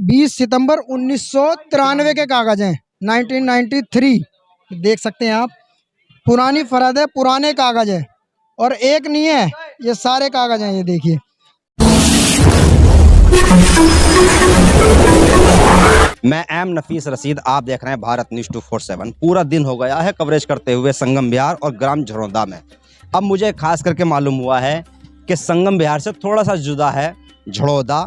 20 सितंबर 1993 के कागज हैं, 1993। देख सकते हैं आप, पुरानी फरद है, पुराने कागज है, और एक नहीं है, ये सारे कागज हैं। ये देखिए, मैं एम नफीस रशीद, आप देख रहे हैं भारत न्यूज़ 247। पूरा दिन हो गया है कवरेज करते हुए संगम विहार और ग्राम झड़ौदा में। अब मुझे खास करके मालूम हुआ है कि संगम विहार से थोड़ा सा जुदा है झड़ौदा,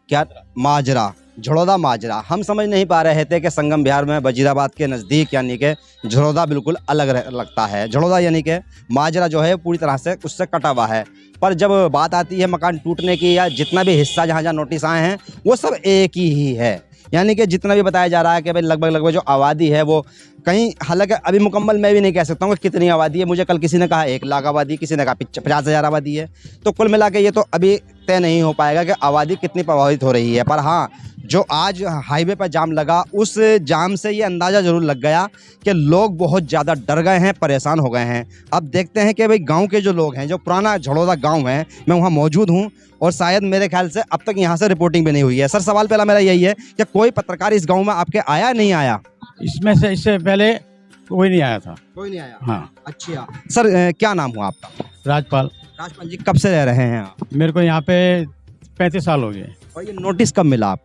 क्या माजरा, झड़ौदा माजरा। हम समझ नहीं पा रहे थे कि संगम विहार में वजीराबाद के नज़दीक यानी कि झड़ौदा बिल्कुल अलग लगता है। झड़ौदा यानी कि माजरा जो है पूरी तरह से उससे कटा हुआ है। पर जब बात आती है मकान टूटने की या जितना भी हिस्सा जहाँ जहाँ नोटिस आए हैं वो सब एक ही है। यानी कि जितना भी बताया जा रहा है कि भाई लगभग जो आबादी है वो कहीं, हालांकि अभी मुकम्मल मैं भी नहीं कह सकता हूँ कि कितनी आबादी है। मुझे कल किसी ने कहा 1 लाख आबादी, किसी ने कहा 50,000 आबादी है। तो कुल मिला के ये तो अभी तय नहीं हो पाएगा कि आबादी कितनी प्रभावित हो रही है। पर हाँ, जो आज हाईवे पर जाम लगा, उस जाम से ये अंदाज़ा ज़रूर लग गया कि लोग बहुत ज़्यादा डर गए हैं, परेशान हो गए हैं। अब देखते हैं कि भाई गांव के जो लोग हैं, जो पुराना झड़ौदा गांव है, मैं वहां मौजूद हूं और शायद मेरे ख्याल से अब तक यहां से रिपोर्टिंग भी नहीं हुई है। सर, सवाल पहला मेरा यही है कि कोई पत्रकार इस गाँव में आपके आया नहीं आया? इसमें से इससे पहले कोई नहीं आया था। कोई नहीं आया? हाँ। अच्छा सर, क्या नाम हुआ आपका? राजपाल। राजपाल जी, कब से रह रहे हैं आप? मेरे को यहाँ पे 35 साल हो गए। और ये नोटिस कब मिला आप?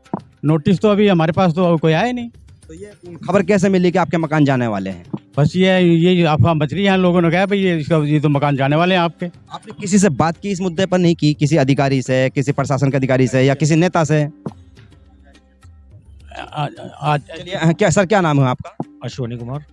नोटिस तो अभी हमारे पास तो कोई आया नहीं। तो ये खबर कैसे मिली कि आपके मकान जाने वाले हैं? बस ये अफवाह मच रही है, लोगों ने कहा भाई ये तो मकान जाने वाले हैं आपके। आपने किसी से बात की इस मुद्दे पर? नहीं की? किसी अधिकारी से, किसी प्रशासन के अधिकारी से या किसी नेता से? आज चलिए, क्या सर, क्या नाम है आपका? अश्वनी कुमार।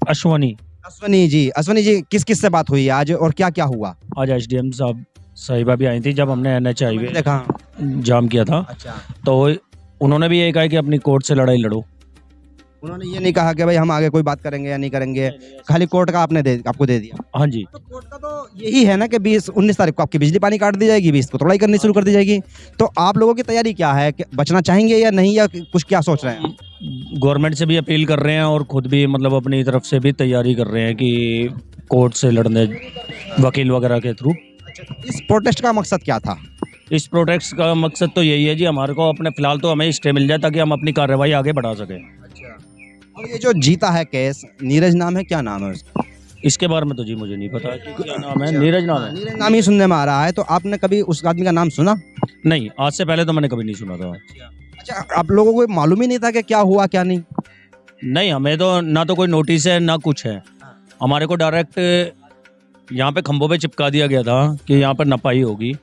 अश्वनी। अश्वनी जी, अश्वनी जी, किस किस से बात हुई आज और क्या क्या हुआ? आज एसडीएम साहब साहिबा भी आई थी जब हमने एनएच हाईवे देखा जाम किया था। अच्छा, तो उन्होंने भी यही कहा कि अपनी कोर्ट से लड़ाई लड़ो। उन्होंने ये नहीं कहा कि भाई हम आगे कोई बात करेंगे या नहीं करेंगे, खाली कोर्ट का आपको दे दिया? हाँ जी। तो कोर्ट का तो यही है ना कि 19 तारीख को आपकी बिजली पानी काट दी जाएगी, 20 को तोड़ाई करनी शुरू कर दी जाएगी। तो आप लोगों की तैयारी क्या है कि बचना चाहेंगे या नहीं, या कुछ क्या सोच रहे हैं? गवर्नमेंट से भी अपील कर रहे हैं और खुद भी मतलब अपनी तरफ से भी तैयारी कर रहे हैं कि कोर्ट से लड़ने वकील वगैरह के थ्रू। इस प्रोटेस्ट का मकसद क्या था? इस प्रोटेस्ट का मकसद तो यही है जी, हमारे को अपने फिलहाल तो हमें स्टे मिल जाए ताकि हम अपनी कार्रवाई आगे बढ़ा सकें। और ये जो जीता है केस, नीरज नाम है, क्या नाम है उसका? इसके बारे में तो जी मुझे नहीं पता कि क्या नाम है। नीरज नाम है। नीरज नाम ही सुनने में आ रहा है। तो आपने कभी उस आदमी का नाम सुना? नहीं, आज से पहले तो मैंने कभी नहीं सुना था। अच्छा, आप लोगों को मालूम ही नहीं था कि क्या हुआ क्या नहीं? नहीं, हमें तो ना तो कोई नोटिस है ना कुछ है। हमारे को डायरेक्ट यहाँ पे खंभों पे चिपका दिया गया था कि यहाँ पर नपाई होगी।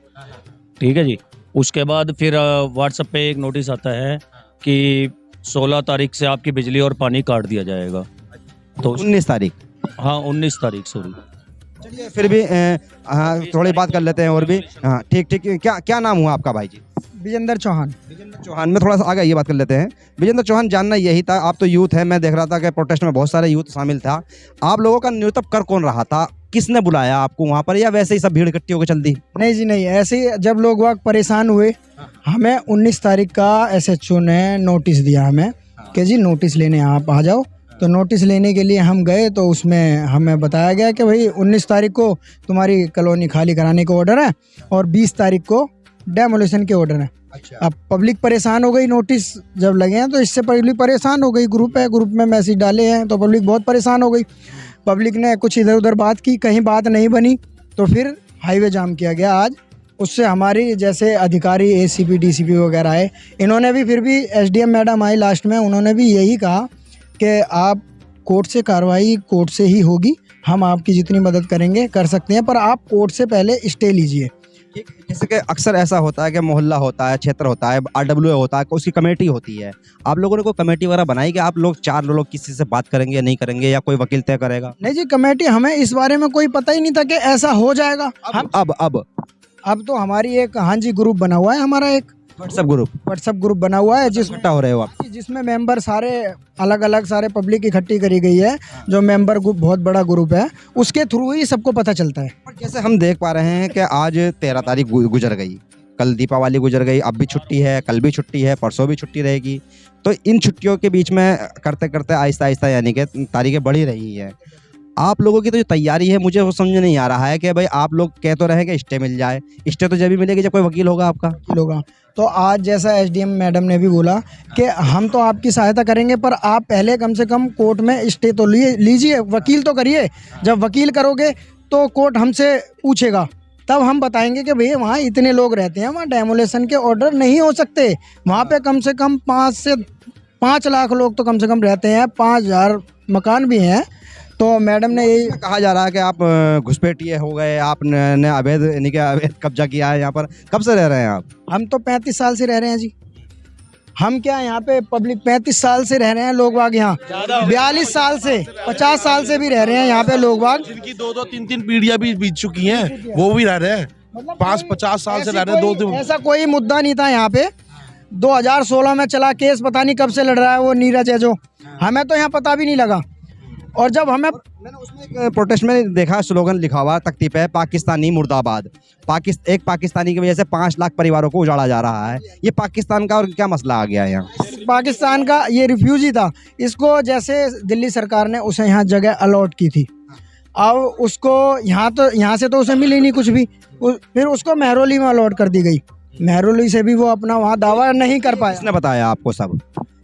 ठीक है जी। उसके बाद फिर व्हाट्सएप पे एक नोटिस आता है कि 16 तारीख से आपकी बिजली और पानी काट दिया जाएगा। तो 19 तारीख? हाँ, 19 तारीख, सॉरी। चलिए, फिर भी हाँ, थोड़ी बात कर लेते हैं और भी। हाँ, ठीक। क्या नाम हुआ आपका भाई जी? विजेंद्र चौहान। विजेंद्र चौहान। में थोड़ा सा आगे ये बात कर लेते हैं। विजेंद्र चौहान, जानना यही था, आप तो यूथ है, मैं देख रहा था कि प्रोटेस्ट में बहुत सारे यूथ शामिल था। आप लोगों का न्यूनतम कर कौन रहा था? किसने बुलाया आपको वहाँ पर, या वैसे ही सब भीड़ इकट्ठी होकर चल दी? नहीं जी नहीं, ऐसे ही जब लोग वाग परेशान हुए, हमें 19 तारीख का एसएचओ ने नोटिस दिया हमें कि जी नोटिस लेने आप आ जाओ। तो नोटिस लेने के लिए हम गए, तो उसमें हमें बताया गया कि भाई 19 तारीख को तुम्हारी कॉलोनी खाली कराने का ऑर्डर है और 20 तारीख को डेमोलिशन के ऑर्डर है। अच्छा। अब पब्लिक परेशान हो गई, नोटिस जब लगे हैं तो इससे पब्लिक परेशान हो गई। ग्रुप है, ग्रुप में मैसेज डाले हैं तो पब्लिक बहुत परेशान हो गई। पब्लिक ने कुछ इधर उधर बात की, कहीं बात नहीं बनी, तो फिर हाईवे जाम किया गया आज। उससे हमारी जैसे अधिकारी एसीपी डीसीपी वगैरह आए, इन्होंने भी, फिर भी एसडीएम मैडम आई लास्ट में, उन्होंने भी यही कहा कि आप कोर्ट से कार्रवाई कोर्ट से ही होगी, हम आपकी जितनी मदद करेंगे कर सकते हैं, पर आप कोर्ट से पहले स्टे लीजिए। जैसे कि अक्सर ऐसा होता है कि मोहल्ला होता है, क्षेत्र होता है, आरडब्ल्यूए होता है, उसकी कमेटी होती है। आप लोगों ने कोई कमेटी वगैरह बनाई कि आप लोग 4 लोग किसी से बात करेंगे या नहीं करेंगे, या कोई वकील तय करेगा? नहीं जी, कमेटी, हमें इस बारे में कोई पता ही नहीं था कि ऐसा हो जाएगा। अब तो हमारी एक, हाँ जी, ग्रुप बना हुआ है हमारा, एक व्हाट्सएप ग्रुप बना हुआ है इकट्ठा हो रहे हो आप? जिसमें मेंबर सारे अलग अलग, सारे पब्लिक इकट्ठी करी गई है। जो मेंबर ग्रुप बहुत बड़ा ग्रुप है, उसके थ्रू ही सबको पता चलता है। और जैसे हम देख पा रहे हैं कि आज 13 तारीख गुजर गई, कल दीपावली गुजर गई, अब भी छुट्टी है, कल भी छुट्टी है, परसों भी छुट्टी रहेगी। तो इन छुट्टियों के बीच में करते करते आहिस्ता आहिस्ता यानी कि तारीखें बढ़ी रही है। आप लोगों की तो जो तैयारी है मुझे वो समझ नहीं आ रहा है कि भाई आप लोग कह तो रहे कि स्टे मिल जाए, स्टे तो जब भी मिलेगी जब कोई वकील होगा आपका। होगा। तो आज जैसा एसडीएम मैडम ने भी बोला कि हम तो आपकी सहायता करेंगे, पर आप पहले कम से कम कोर्ट में स्टे तो लीजिए, वकील तो करिए। जब वकील करोगे तो कोर्ट हमसे पूछेगा, तब हम बताएंगे कि भैया वहाँ इतने लोग रहते हैं, वहाँ डेमोलेशन के ऑर्डर नहीं हो सकते। वहाँ पे कम से कम 5 से 5 लाख लोग तो कम से कम रहते हैं, 5,000 मकान भी हैं। तो मैडम ने यही कहा जा रहा है कि आप घुसपैठिए हो गए, आपने अवैध यानी कि अवैध कब्जा किया है यहाँ पर। कब से रह रहे हैं आप? हम तो 35 साल से रह रहे हैं जी। हम क्या यहाँ पे पब्लिक 35 साल से रह रहे हैं, लोग बाग यहाँ 42 साल से 50 साल से भी रह रहे हैं यहाँ पे लोग बाग। जिनकी 2-2 3-3 पीढ़ियां भी बीत चुकी हैं वो भी रह रहे हैं, 5-50 साल से रह रहे हैं। 2 ऐसा कोई मुद्दा नहीं था यहाँ पे। 2016 में चला केस, पता नहीं कब से लड़ रहा है वो नीरज है जो, हमें तो यहाँ पता भी नहीं लगा। और जब हमें मैंने उसमें एक प्रोटेस्ट में देखा स्लोगन लिखा हुआ तख्ती पे, पाकिस्तानी मुर्दाबाद। एक पाकिस्तानी की वजह से 5 लाख परिवारों को उजाड़ा जा रहा है। ये पाकिस्तान का और क्या मसला आ गया है यहाँ? पाकिस्तान का ये रिफ्यूजी था, इसको जैसे दिल्ली सरकार ने उसे यहाँ जगह अलॉट की थी, अब उसको यहाँ से तो उसे मिली नहीं कुछ भी, फिर उसको महरौली में अलॉट कर दी गई। महरौली से भी वो अपना वहाँ दावा नहीं कर पाया। किसने बताया आपको सब?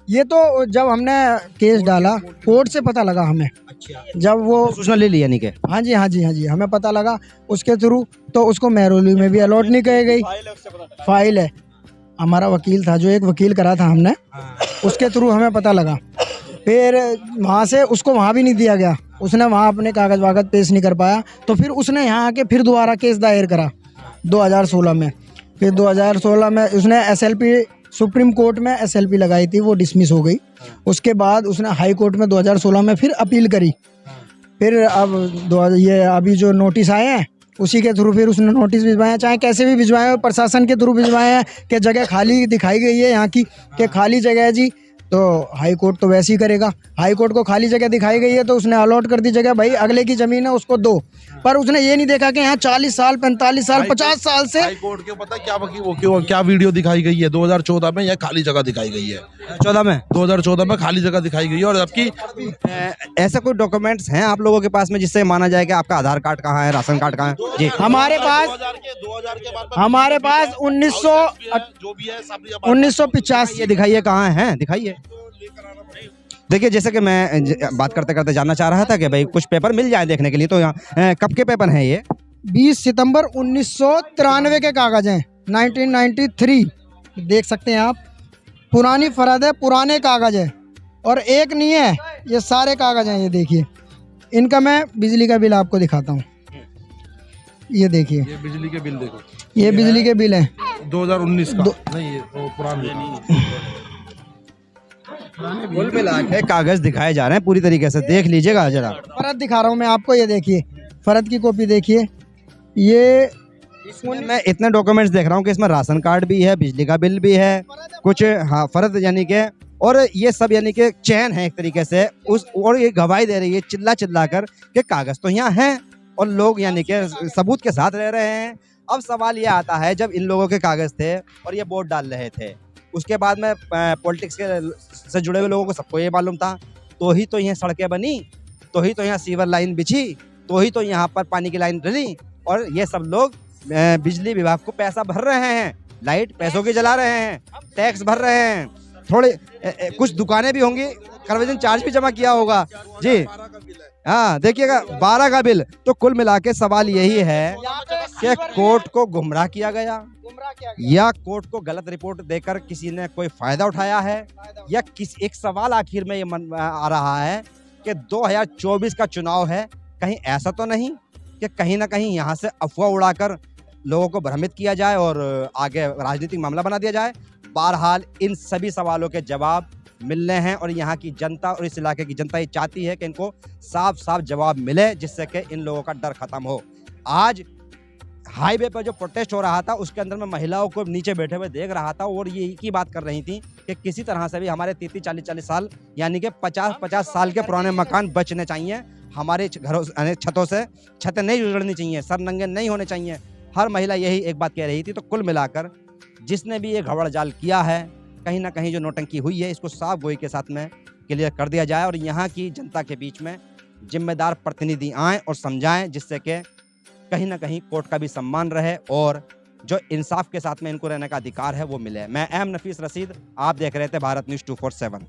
ये तो जब हमने केस डाला कोर्ट से पता लगा हमें, जब वो सूचना ले ली यानी कि? हाँ जी हमें पता लगा उसके थ्रू। तो उसको महरौली में भी अलॉट नहीं की गई, फाइल है। हमारा वकील था, जो एक वकील करा था हमने, उसके थ्रू हमें पता लगा। फिर वहाँ से उसको वहाँ भी नहीं दिया गया, उसने वहाँ अपने कागज़ वागज पेश नहीं कर पाया। तो फिर उसने यहाँ आके फिर दोबारा केस दायर करा 2016 में। फिर 2016 में उसने एसएलपी, सुप्रीम कोर्ट में एसएलपी लगाई थी, वो डिसमिस हो गई। उसके बाद उसने हाई कोर्ट में 2016 में फिर अपील करी। फिर अब ये अभी जो नोटिस आए हैं उसी के थ्रू फिर उसने नोटिस भिजवाए हैं, चाहे कैसे भी भिजवाए, प्रशासन के थ्रू भिजवाए हैं कि जगह खाली दिखाई गई है यहाँ की, कि खाली जगह है जी। तो हाई कोर्ट तो वैसे ही करेगा, हाई कोर्ट को खाली जगह दिखाई गई है तो उसने अलॉट कर दी जगह, भाई अगले की ज़मीन है उसको दो। पर उसने ये नहीं देखा कि यहाँ 40 साल 45 साल 50 साल से हाई कोर्ट के पता क्या क्या वीडियो दिखाई गई है 2014 में, यह खाली जगह दिखाई गई है। 2014 में खाली जगह दिखाई गई है। और आपकी ऐसे कोई डॉक्यूमेंट्स हैं आप लोगों के पास में जिससे माना जाए कि आपका आधार कार्ड कहाँ है, राशन कार्ड कहाँ है? जी हमारे पास 1985 ये दिखाइए कहाँ है, दिखाइए। देखिए जैसे कि मैं बात करते करते जानना चाह रहा था कि भाई कुछ पेपर मिल जाए देखने के लिए, तो यहाँ कब के पेपर हैं ये? 20 सितंबर 1993 के कागज हैं, 1993 देख सकते हैं आप। पुरानी फरद है, पुराने कागज है, और एक नहीं है, ये सारे कागज हैं। ये देखिए, इनका मैं बिजली का बिल आपको दिखाता हूँ। ये देखिए, ये बिजली के बिल देखो, ये बिजली के बिल हैं 2019 का नहीं, ये तो पुराने कुल मिला के कागज दिखाए जा रहे हैं, पूरी तरीके से देख लीजिएगा जरा। फरद दिखा रहा हूँ मैं आपको, ये देखिए फरद की कॉपी देखिए। ये इसमें मैं इतने डॉक्यूमेंट्स देख रहा हूँ कि इसमें राशन कार्ड भी है, बिजली का बिल भी है, कुछ हाँ फर्द यानी कि, और ये सब यानी कि चैन है एक तरीके से उस, और ये गवाही दे रही है चिल्ला कर कि कागज तो यहाँ हैं और लोग यानी कि सबूत के साथ रह रहे हैं। अब सवाल ये आता है, जब इन लोगों के कागज थे और ये वोट डाल रहे थे, उसके बाद में पॉलिटिक्स के से जुड़े हुए लोगों को सबको ये मालूम था, तो ही तो यहाँ सड़कें बनी, तो ही तो यहाँ सीवर लाइन बिछी, तो ही तो यहाँ पर पानी की लाइन डली, और ये सब लोग बिजली विभाग को पैसा भर रहे हैं, लाइट पैसों की जला रहे हैं, टैक्स भर रहे हैं, थोड़े कुछ दुकानें भी होंगी, कन्वर्जन चार्ज भी जमा किया होगा जी। हाँ देखिएगा 12 का बिल। तो कुल मिला के सवाल यही है कि कोर्ट को गुमराह किया गया, या कोर्ट को गलत रिपोर्ट देकर किसी ने कोई फायदा उठाया है, या एक सवाल आखिर में ये मन आ रहा है कि 2024 का चुनाव है, कहीं ऐसा तो नहीं कि कहीं ना कहीं यहाँ से अफवाह उड़ाकर लोगों को भ्रमित किया जाए और आगे राजनीतिक मामला बना दिया जाए। बहरहाल इन सभी सवालों के जवाब मिलने हैं, और यहाँ की जनता और इस इलाके की जनता ये चाहती है कि इनको साफ साफ जवाब मिले, जिससे कि इन लोगों का डर खत्म हो। आज हाईवे पर जो प्रोटेस्ट हो रहा था उसके अंदर मैं महिलाओं को नीचे बैठे हुए देख रहा था, और ये की बात कर रही थी कि किसी तरह से भी हमारे 30-40 साल यानी कि 50 साल के पुराने मकान बचने चाहिए, हमारे घरों छतों से छतें नहीं उजड़नी चाहिए, सर नंगे नहीं होने चाहिए। हर महिला यही एक बात कह रही थी। तो कुल मिलाकर जिसने भी ये घबड़ जाल किया है, कहीं ना कहीं जो नौटंकी हुई है, इसको साफ गोई के साथ में क्लियर कर दिया जाए और यहाँ की जनता के बीच में जिम्मेदार प्रतिनिधि आएं और समझाएं, जिससे कि कहीं ना कहीं कोर्ट का भी सम्मान रहे और जो इंसाफ के साथ में इनको रहने का अधिकार है वो मिले। मैं एम नफीस रशीद, आप देख रहे थे भारत न्यूज़ 247।